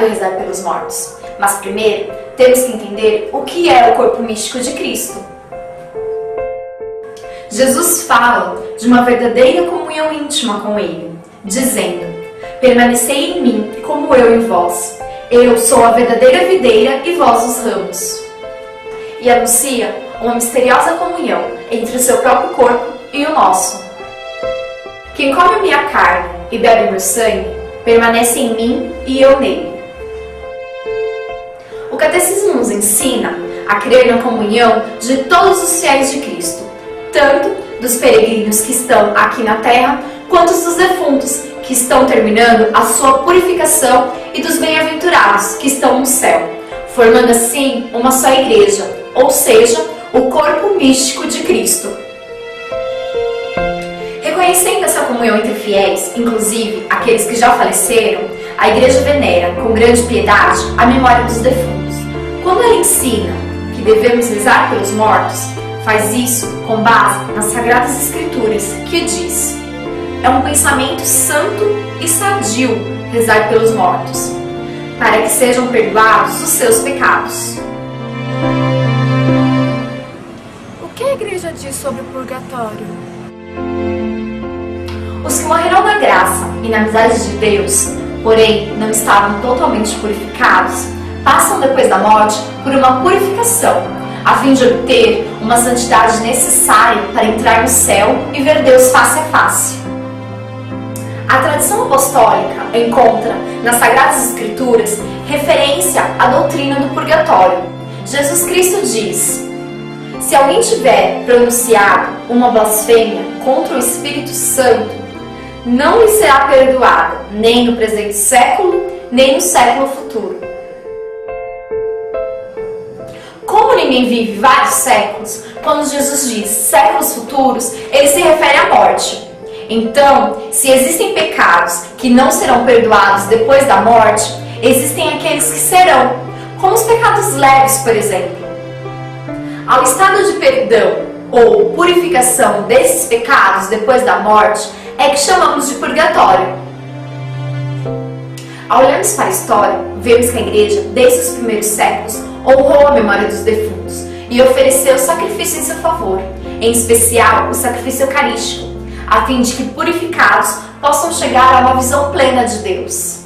necessário rezar pelos mortos, mas primeiro temos que entender o que é o corpo místico de Cristo. Jesus fala de uma verdadeira comunhão íntima com Ele, dizendo: permanecei em mim como eu em vós. Eu sou a verdadeira videira e vós os ramos. E anuncia uma misteriosa comunhão entre o seu próprio corpo e o nosso. Quem come a minha carne e bebe meu sangue, permanece em mim e eu nele. O Catecismo nos ensina a crer na comunhão de todos os fiéis de Cristo, tanto dos peregrinos que estão aqui na terra, quanto dos defuntos que estão terminando a sua purificação e dos bem-aventurados que estão no céu, formando assim uma só igreja, ou seja, o corpo místico de Cristo. Reconhecendo essa comunhão entre fiéis, inclusive aqueles que já faleceram, a Igreja venera, com grande piedade, a memória dos defuntos. Quando ela ensina que devemos rezar pelos mortos, faz isso com base nas Sagradas Escrituras, que diz: é um pensamento santo e sadio rezar pelos mortos, para que sejam perdoados os seus pecados. O que a Igreja diz sobre o purgatório? Os que morreram na graça e na amizade de Deus, porém não estavam totalmente purificados, passam depois da morte por uma purificação, a fim de obter uma santidade necessária para entrar no céu e ver Deus face a face. A tradição apostólica encontra nas Sagradas Escrituras referência à doutrina do purgatório. Jesus Cristo diz: se alguém tiver pronunciado uma blasfêmia contra o Espírito Santo, não lhe será perdoada, nem no presente século, nem no século futuro. Como ninguém vive vários séculos, quando Jesus diz séculos futuros, ele se refere à morte. Então, se existem pecados que não serão perdoados depois da morte, existem aqueles que serão, como os pecados leves, por exemplo. Ao estado de perdão ou purificação desses pecados depois da morte é que chamamos de purgatório. Ao olharmos para a história, vemos que a Igreja, desde os primeiros séculos, honrou a memória dos defuntos e ofereceu sacrifício em seu favor, em especial o sacrifício eucarístico, a fim de que purificados possam chegar a uma visão plena de Deus.